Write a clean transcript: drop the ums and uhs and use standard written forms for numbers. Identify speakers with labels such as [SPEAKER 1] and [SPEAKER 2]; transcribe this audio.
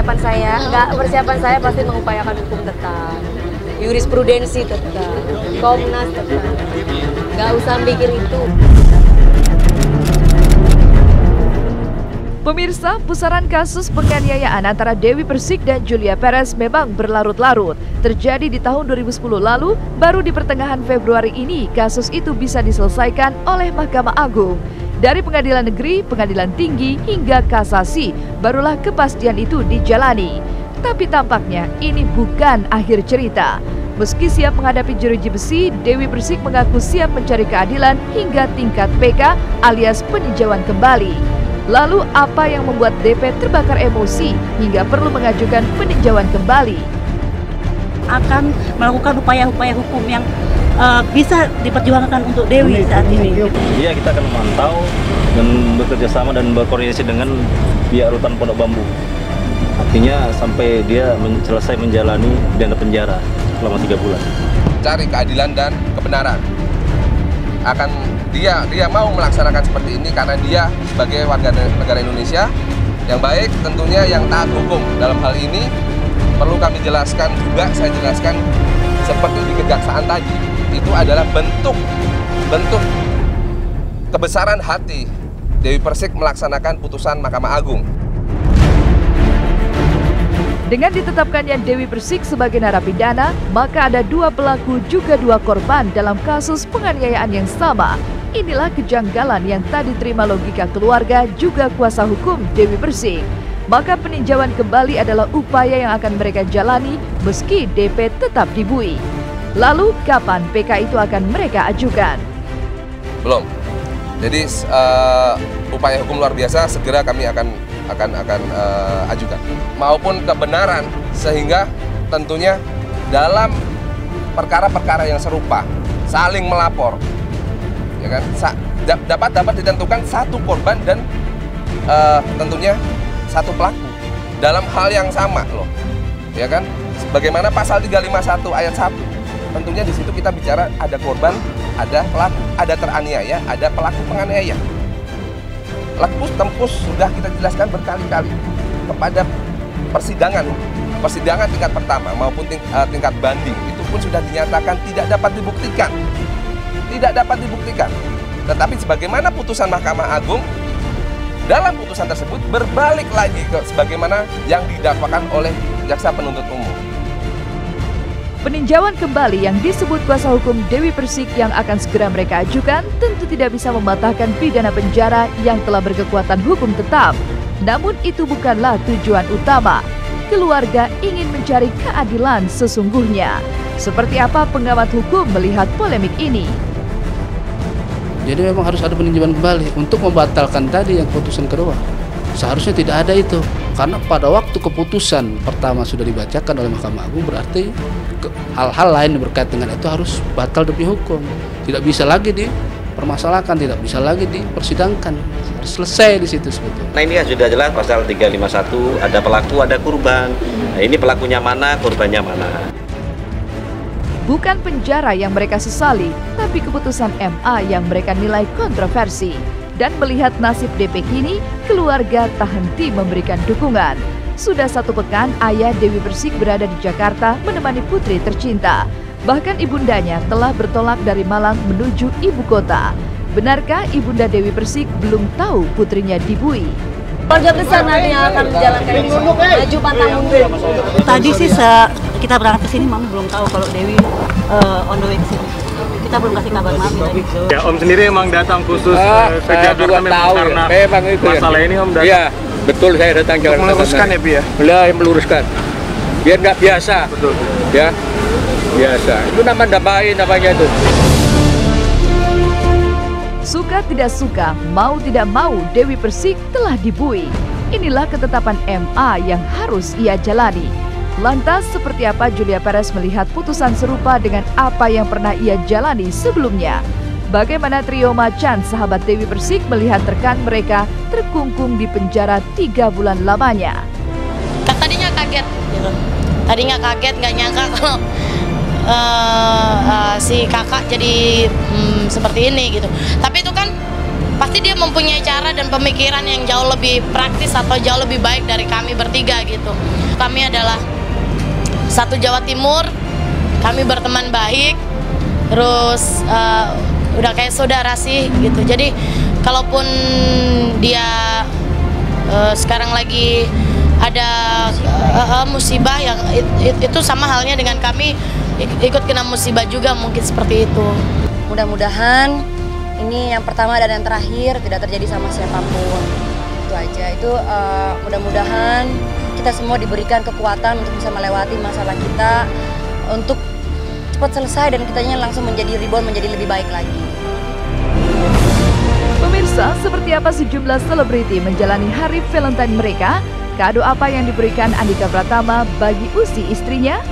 [SPEAKER 1] persiapan saya. Enggak, persiapan saya pasti mengupayakan hukum tetap, jurisprudensi tetap, Komnas tetap. Nggak usah mikir itu.
[SPEAKER 2] Pemirsa, pusaran kasus penganiayaan antara Dewi Persik dan Julia Perez memang berlarut-larut. Terjadi di tahun 2010 lalu, baru di pertengahan Februari ini kasus itu bisa diselesaikan oleh Mahkamah Agung. Dari pengadilan negeri, pengadilan tinggi, hingga kasasi, barulah kepastian itu dijalani. Tapi tampaknya ini bukan akhir cerita. Meski siap menghadapi jeruji besi, Dewi Persik mengaku siap mencari keadilan hingga tingkat PK alias peninjauan kembali. Lalu apa yang membuat DP terbakar emosi hingga perlu mengajukan peninjauan kembali?
[SPEAKER 3] Akan melakukan upaya-upaya hukum yang bisa diperjuangkan untuk Dewi saat ini.
[SPEAKER 4] Iya, kita akan memantau dan bekerja sama dan berkoordinasi dengan pihak rutan Pondok Bambu. Artinya sampai dia selesai menjalani pidana penjara selama 3 bulan.
[SPEAKER 5] Cari keadilan dan kebenaran. Dia mau melaksanakan seperti ini karena dia sebagai warga negara Indonesia yang baik, tentunya yang taat hukum. Dalam hal ini perlu kami jelaskan juga, saya jelaskan seperti di kejaksaan tadi, itu adalah bentuk kebesaran hati Dewi Persik melaksanakan putusan Mahkamah Agung.
[SPEAKER 2] Dengan ditetapkannya Dewi Persik sebagai narapidana, maka ada 2 pelaku juga 2 korban dalam kasus penganiayaan yang sama. Inilah kejanggalan yang tak diterima logika keluarga juga kuasa hukum Dewi Persik. Maka peninjauan kembali adalah upaya yang akan mereka jalani meski DP tetap dibui. Lalu kapan PK itu akan mereka ajukan?
[SPEAKER 5] Belum. Jadi upaya hukum luar biasa segera kami akan ajukan, maupun kebenaran, sehingga tentunya dalam perkara-perkara yang serupa saling melapor, ya kan, dapat ditentukan satu korban dan tentunya satu pelaku dalam hal yang sama loh, ya kan. Bagaimana pasal 351 ayat 1, tentunya di situ kita bicara ada korban, ada pelaku, ada teraniaya, ada pelaku penganiaya. Lakus tempus sudah kita jelaskan berkali-kali kepada persidangan tingkat pertama maupun tingkat banding, itu pun sudah dinyatakan tidak dapat dibuktikan. Tetapi sebagaimana putusan Mahkamah Agung, dalam putusan tersebut berbalik lagi ke sebagaimana yang didakwakan oleh jaksa penuntut umum.
[SPEAKER 2] Peninjauan kembali yang disebut kuasa hukum Dewi Persik yang akan segera mereka ajukan tentu tidak bisa mematahkan pidana penjara yang telah berkekuatan hukum tetap. Namun itu bukanlah tujuan utama. Keluarga ingin mencari keadilan sesungguhnya. Seperti apa pengamat hukum melihat polemik ini?
[SPEAKER 6] Jadi memang harus ada peninjauan kembali untuk membatalkan tadi yang putusan kedua. Seharusnya tidak ada itu, karena pada waktu keputusan pertama sudah dibacakan oleh Mahkamah Agung, berarti hal-hal lain yang berkait dengan itu harus batal demi hukum. Tidak bisa lagi dipermasalahkan, tidak bisa lagi dipersidangkan. Harus selesai di situ sebetulnya.
[SPEAKER 4] Nah, ini sudah jelas pasal 351, ada pelaku, ada korban. Nah, ini pelakunya mana, korbannya mana.
[SPEAKER 2] Bukan penjara yang mereka sesali, tapi keputusan MA yang mereka nilai kontroversi. Dan melihat nasib DP kini, keluarga tak henti memberikan dukungan. Sudah 1 pekan, ayah Dewi Persik berada di Jakarta menemani putri tercinta. Bahkan ibundanya telah bertolak dari Malang menuju ibu kota. Benarkah ibunda Dewi Persik belum tahu putrinya dibui?
[SPEAKER 1] Keluarga besar nantinya akan menjalankan ini. Maju pantang mundur.
[SPEAKER 3] Tadi sih kita berangkat ke sini, Mami belum tahu kalau Dewi on the way ke sini. Kita belum kasih kabar Mami.
[SPEAKER 7] Ya, Om sendiri emang datang khusus ke Jakarta memang karena
[SPEAKER 6] itu
[SPEAKER 7] masalah ini Om datang.
[SPEAKER 6] Iya, betul, saya datang Jakarta.
[SPEAKER 7] Meluruskan ya, Bi ya?
[SPEAKER 6] Beliau meluruskan. Biar nggak biasa.
[SPEAKER 7] Betul.
[SPEAKER 6] Ya, biasa. Itu namanya itu.
[SPEAKER 2] Suka tidak suka, mau tidak mau, Dewi Persik telah dibui. Inilah ketetapan MA yang harus ia jalani. Lantas seperti apa Julia Perez melihat putusan serupa dengan apa yang pernah ia jalani sebelumnya? Bagaimana trio Macan sahabat Dewi Persik melihat rekan mereka terkungkung di penjara 3 bulan lamanya?
[SPEAKER 8] Tadinya kaget, nggak nyangka kalau si kakak jadi seperti ini gitu. Tapi itu kan pasti dia mempunyai cara dan pemikiran yang jauh lebih praktis atau jauh lebih baik dari kami bertiga gitu. Kami adalah satu Jawa Timur, kami berteman baik, terus udah kayak saudara sih gitu. Jadi kalaupun dia sekarang lagi ada musibah yang itu sama halnya dengan kami ikut kena musibah juga, mungkin seperti itu.
[SPEAKER 1] Mudah-mudahan ini yang pertama dan yang terakhir, tidak terjadi sama siapapun. Itu aja. Itu mudah-mudahan kita semua diberikan kekuatan untuk bisa melewati masalah kita, untuk cepat selesai dan kitanya langsung menjadi rebound, menjadi lebih baik lagi.
[SPEAKER 2] Pemirsa, seperti apa sejumlah selebriti menjalani hari Valentine mereka? Kado apa yang diberikan Andika Pratama bagi Usi istrinya?